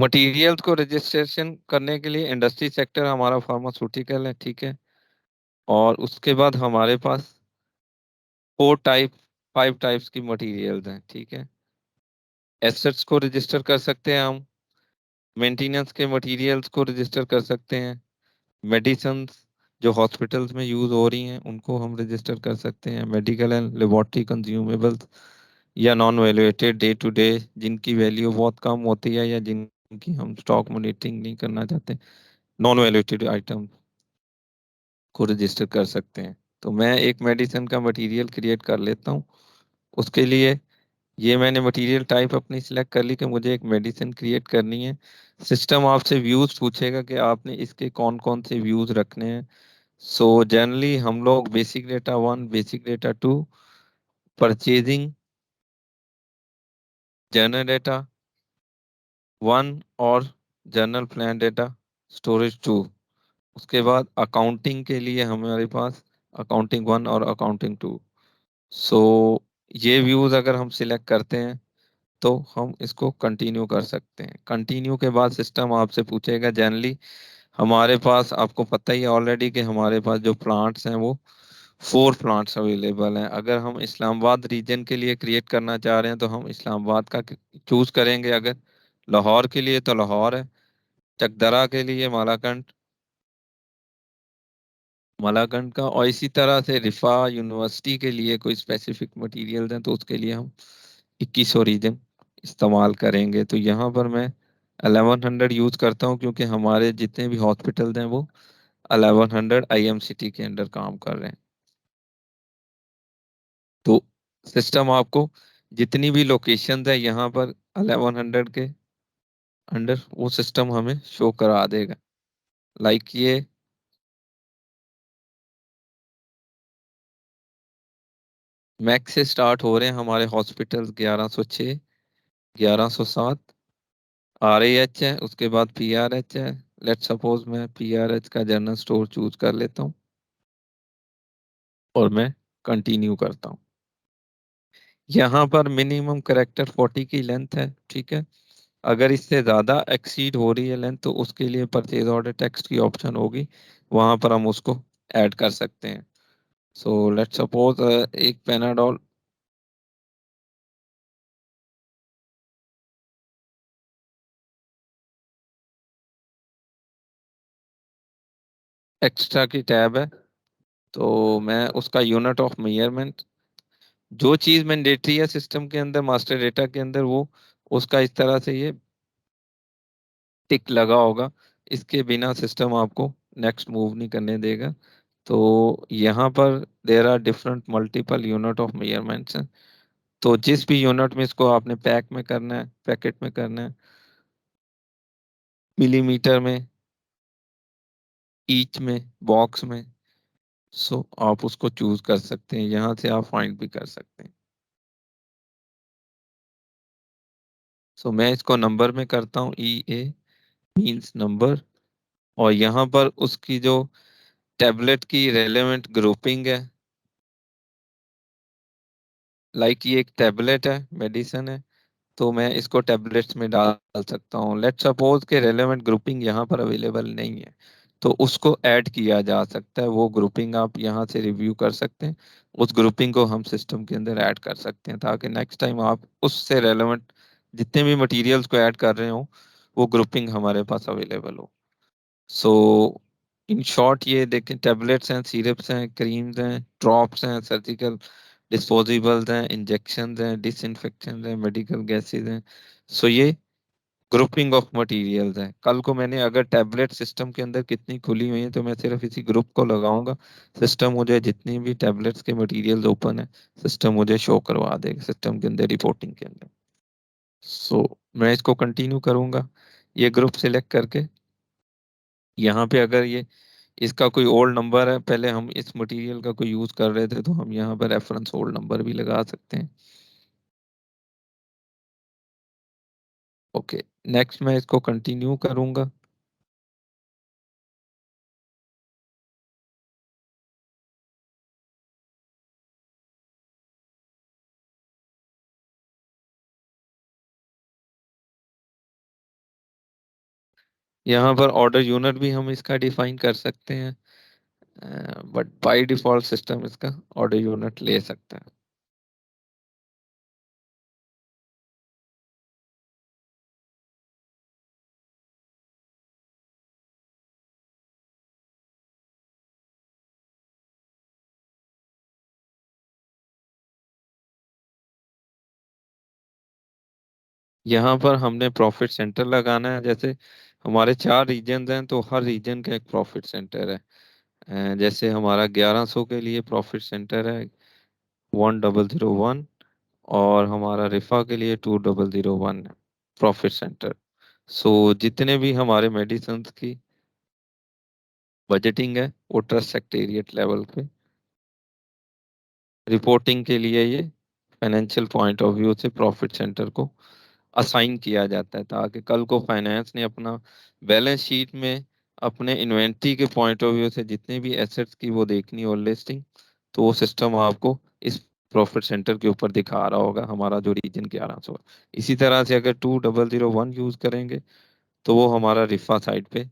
Materials को registration करने के लिए इंडस्ट्री सेक्टर हमारा फार्मास्यूटिकल है, ठीक है। और उसके बाद हमारे पास फोर टाइप 5 टाइप्स की मटेरियल्स हैं, ठीक है। एसेट्स को रजिस्टर कर सकते हैं हम, मेंटेनेंस के मटेरियल्स को रजिस्टर कर सकते हैं, मेडिसिन्स जो हॉस्पिटल्स में यूज हो रही हैं उनको हम रजिस्टर कर सकते हैं, मेडिकल एंड लेबोरेटरी कंज्यूमेबल्स या non valuated day to day जिनकी वैल्यू बहुत कम होती है या जिनकी हम स्टॉक मॉनिटरिंग नहीं करना चाहते, नॉन वैल्यूएटेड आइटम को रजिस्टर कर सकते हैं। तो मैं एक मेडिसिन का मटेरियल क्रिएट कर लेता हूँ। उसके लिए ये मैंने मटेरियल टाइप अपनी सिलेक्ट कर ली कि मुझे एक मेडिसिन क्रिएट करनी है। सिस्टम आपसे व्यूज पूछेगा कि आपने इसके कौन कौन से व्यूज रखने हैं। सो जनरली हम लोग basic data 1, basic data 2, purchasing, general data 1 और जनरल प्लान डेटा स्टोरेज 2। उसके बाद अकाउंटिंग के लिए हमारे पास अकाउंटिंग 1 और अकाउंटिंग 2। सो ये व्यूज अगर हम सिलेक्ट करते हैं तो हम इसको कंटिन्यू कर सकते हैं। कंटिन्यू के बाद सिस्टम आपसे पूछेगा, जनरली हमारे पास आपको पता ही है ऑलरेडी कि हमारे पास जो प्लांट्स हैं वो 4 प्लांट्स अवेलेबल हैं। अगर हम इस्लामाबाद रीजन के लिए क्रिएट करना चाह रहे हैं तो हम इस्लामाबाद का चूज करेंगे। अगर लाहौर के लिए तो लाहौर है, चकदरा के लिए मालाकंड, मालाकंड का, और इसी तरह से रिफा यूनिवर्सिटी के लिए कोई स्पेसिफिक मटेरियल्स हैं तो उसके लिए हम 2100 रीजन इस्तेमाल करेंगे। तो यहाँ पर मैं 1100 यूज करता हूँ क्योंकि हमारे जितने भी हॉस्पिटल्स हैं वो 1100 IMCT के अंडर काम कर रहे हैं। तो सिस्टम आपको जितनी भी लोकेशंस है यहाँ पर 1100 के अंडर वो सिस्टम हमें शो करा देगा। लाइक ये मैक्स से स्टार्ट हो रहे हैं हमारे हॉस्पिटल्स 1106, 1107 RAH है, उसके बाद PRH है। लेट सपोज मैं PRH का जनरल स्टोर चूज कर लेता हूँ और मैं कंटिन्यू करता हूँ। यहाँ पर मिनिमम करेक्टर 40 की लेंथ है, ठीक है। अगर इससे ज्यादा एक्सीड हो रही है लेंथ तो उसके लिए परचेज ऑर्डर टेक्स्ट की ऑप्शन होगी, वहां पर हम उसको ऐड कर सकते हैं। सो लेट सपोज एक पेनाडोल एक्स्ट्रा की टैब है, तो मैं उसका यूनिट ऑफ मेजरमेंट जो चीज मैंडेटरी है सिस्टम के अंदर मास्टर डेटा के अंदर वो उसका इस तरह से ये टिक लगा होगा। इसके बिना सिस्टम आपको नेक्स्ट मूव नहीं करने देगा। तो यहाँ पर there are different multiple unit of measurements हैं। तो जिस भी यूनिट में इसको आपने पैक में करना है, पैकेट में करना है, मिलीमीटर में, ईच में, बॉक्स में, सो आप उसको चूज कर सकते हैं। यहाँ से आप फाइंड भी कर सकते हैं। सो मैं इसको नंबर में करता हूँ, EA मींस नंबर। और यहाँ पर उसकी जो टेबलेट की रेलेवेंट ग्रुपिंग है, लाइक ये एक टेबलेट है, मेडिसिन है, तो मैं इसको टेबलेट्स में डाल सकता हूँ। लेट सपोज के रेलेवेंट ग्रुपिंग यहाँ पर अवेलेबल नहीं है तो उसको ऐड किया जा सकता है। वो ग्रुपिंग आप यहाँ से रिव्यू कर सकते हैं, उस ग्रुपिंग को हम सिस्टम के अंदर ऐड कर सकते हैं ताकि नेक्स्ट टाइम आप उससे रेलेवेंट जितने भी मटेरियल्स को ऐड कर रहे हो वो ग्रुपिंग हमारे पास अवेलेबल हो। सो इन शॉर्ट ये देखें, टेबलेट्स हैं, सिरप्स हैं, क्रीम्स हैं, ड्रॉप्स हैं, सर्जिकल डिस्पोजेबल्स हैं, इंजेक्शन हैं, डिसइंफेक्शन हैं, मेडिकल गैसेज हैं। सो ये ग्रुपिंग ऑफ मटेरियल्स हैं। कल को मैंने अगर टैबलेट सिस्टम के अंदर कितनी खुली हुई है तो मैं सिर्फ इसी ग्रुप को लगाऊंगा, सिस्टम मुझे जितनी भी टैबलेट्स के मटेरियल्स ओपन है सिस्टम मुझे शो करवा देगा सिस्टम के अंदर रिपोर्टिंग के अंदर। सो मैं इसको कंटिन्यू करूंगा ये ग्रुप सिलेक्ट करके। यहाँ पे अगर ये इसका कोई ओल्ड नंबर है, पहले हम इस मटेरियल का कोई यूज कर रहे थे तो हम यहाँ पर रेफरेंस ओल्ड नंबर भी लगा सकते हैं। ओके, नेक्स्ट मैं इसको कंटिन्यू करूंगा। यहाँ पर ऑर्डर यूनिट भी हम इसका डिफाइन कर सकते हैं, बट बाय डिफॉल्ट सिस्टम इसका ऑर्डर यूनिट ले सकता है। यहाँ पर हमने प्रॉफिट सेंटर लगाना है। जैसे हमारे 4 रीजन हैं, तो हर रीजन का एक प्रॉफिट सेंटर है। जैसे हमारा 1100 के लिए प्रॉफिट सेंटर है 1001, और हमारा रिफा के लिए 2001 प्रॉफिट सेंटर। सो जितने भी हमारे मेडिसिन की बजटिंग है वो ट्रस्ट सेक्रेटेरिएट लेवल पे रिपोर्टिंग के लिए ये फाइनेंशियल पॉइंट ऑफ व्यू से प्रॉफिट सेंटर को असाइन किया जाता है, ताकि कल को फाइनेंस ने अपना बैलेंस शीट में अपने इन्वेंट्री के पॉइंट ऑफ व्यू से जितने भी एसेट्स की वो देखनी हो लिस्टिंग, तो वो सिस्टम आपको इस प्रॉफिट सेंटर के ऊपर दिखा रहा होगा, हमारा जो रीजन 1100 है। इसी तरह से अगर 2001 यूज करेंगे तो वो हमारा रिफा साइड पे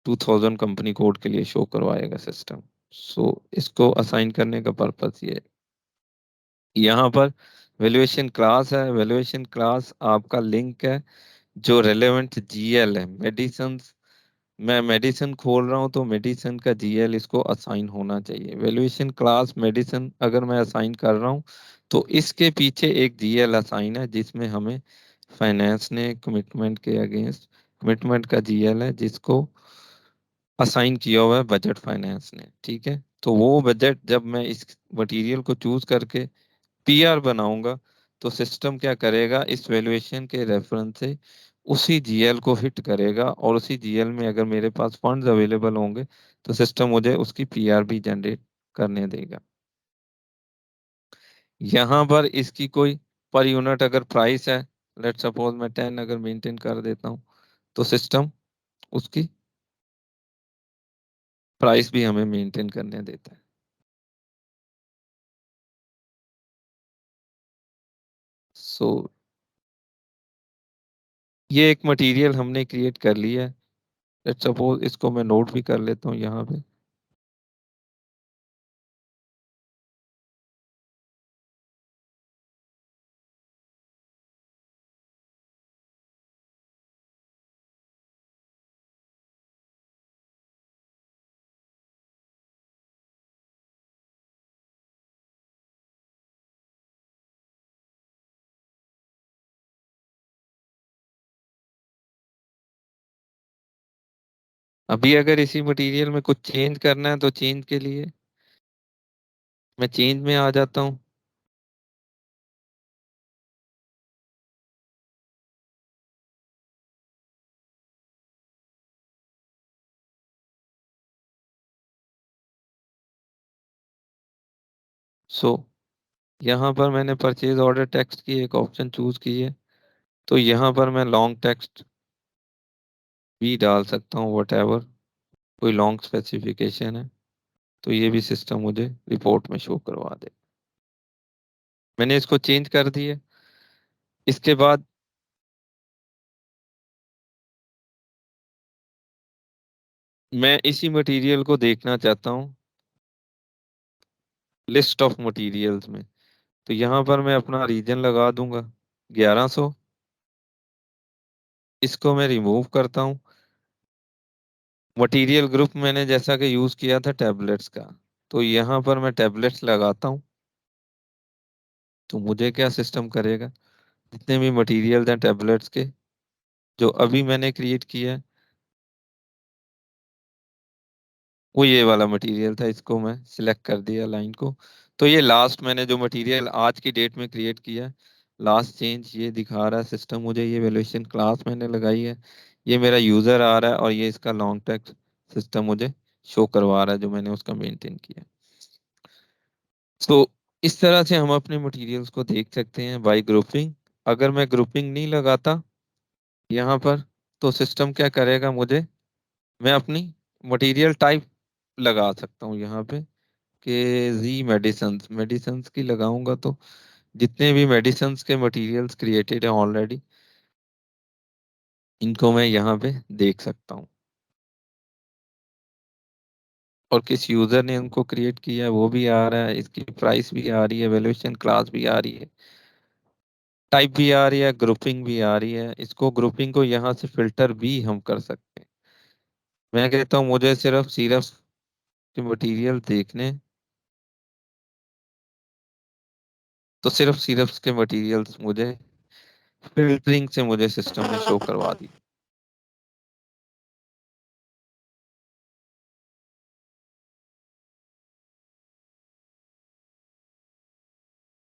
2000 कंपनी कोड के लिए शो करवाएगा सिस्टम। सो इसको असाइन करने का पर्पस ये है। यहाँ पर वैल्यूएशन क्लास है। वैल्यूएशन क्लास आपका लिंक है जो रेलेवेंट जीएल है मेडिसिन। मैं मेडिसिन खोल रहा हूँ तो मेडिसिन का जीएल इसको असाइन होना चाहिए। वैल्यूएशन क्लास मेडिसिन अगर मैं असाइन कर रहा हूँ तो इसके पीछे एक जीएल असाइन है, जिसमें हमें फाइनेंस ने कमिटमेंट के अगेंस्ट कमिटमेंट का जीएल है, जिसको असाइन किया हुआ है बजट फाइनेंस ने। ठीक है, तो वो बजट जब मैं इस मटेरियल को चूज करके पीआर बनाऊंगा, तो सिस्टम क्या करेगा, इस वैल्यूएशन के रेफरेंस से उसी जीएल को हिट करेगा, और उसी जीएल में अगर मेरे पास फंड्स अवेलेबल होंगे तो सिस्टम मुझे उसकी पीआर भी जनरेट करने देगा। यहाँ पर इसकी कोई पर यूनिट अगर प्राइस है, लेट सपोज मैं 10 अगर मेंटेन कर देता हूँ, तो सिस्टम उसकी प्राइस भी हमें मेंटेन करने देता है। सो ये एक मटेरियल हमने क्रिएट कर लिया है। लेट सपोज इसको मैं नोट भी कर लेता हूँ यहाँ पे। अभी अगर इसी मटेरियल में कुछ चेंज करना है तो चेंज के लिए मैं चेंज में आ जाता हूँ। सो यहाँ पर मैंने परचेज ऑर्डर टेक्स्ट की एक ऑप्शन चूज की है, तो यहाँ पर मैं लॉन्ग टेक्स्ट भी डाल सकता हूँ, वट एवर कोई लॉन्ग स्पेसिफिकेशन है तो ये भी सिस्टम मुझे रिपोर्ट में शो करवा दे। मैंने इसको चेंज कर दिया। इसके बाद मैं इसी मटेरियल को देखना चाहता हूँ लिस्ट ऑफ मटेरियल्स में, तो यहाँ पर मैं अपना रीजन लगा दूंगा 1100। इसको मैं रिमूव करता हूँ। मटेरियल ग्रुप मैंने जैसा कि यूज किया था टैबलेट्स का, तो यहाँ पर मैं टैबलेट्स लगाता हूँ। तो मुझे क्या सिस्टम करेगा, जितने भी मटेरियल हैं टैबलेट्स के जो अभी मैंने क्रिएट किया है, वो ये वाला मटेरियल था, इसको मैं सिलेक्ट कर दिया लाइन को। तो ये लास्ट मैंने जो मटेरियल आज की डेट में क्रिएट किया, लास्ट चेंज ये दिखा रहा है सिस्टम मुझे। ये वैल्यूएशन क्लास मैंने लगाई है, ये मेरा यूजर आ रहा है, और ये इसका लॉन्ग टेक्स्ट सिस्टम मुझे शो करवा रहा है जो मैंने उसका मेंटेन किया। तो इस तरह से हम अपने मटेरियल्स को देख सकते हैं बाय ग्रुपिंग। अगर मैं ग्रुपिंग नहीं लगाता यहाँ पर, तो सिस्टम क्या करेगा मुझे, मैं अपनी मटेरियल टाइप लगा सकता हूँ यहाँ पे कि जी मेडिसन्स मेडिसन्स की लगाऊंगा, तो जितने भी मेडिसन्स के मटेरियल्स क्रिएटेड हैं ऑलरेडी इनको मैं यहाँ पे देख सकता हूँ, और किस यूजर ने उनको क्रिएट किया है वो भी आ रहा है, इसकी प्राइस भी आ रही है, वैल्यूएशन क्लास भी आ रही है, टाइप भी आ रही है, ग्रुपिंग भी आ रही है। इसको ग्रुपिंग को यहाँ से फिल्टर भी हम कर सकते हैं। मैं कहता हूँ मुझे सिर्फ सिरप के मटेरियल देखने, तो सिर्फ सिरप्स के मटेरियल्स मुझे फिल्टरिंग से मुझे सिस्टम में शो करवा दी।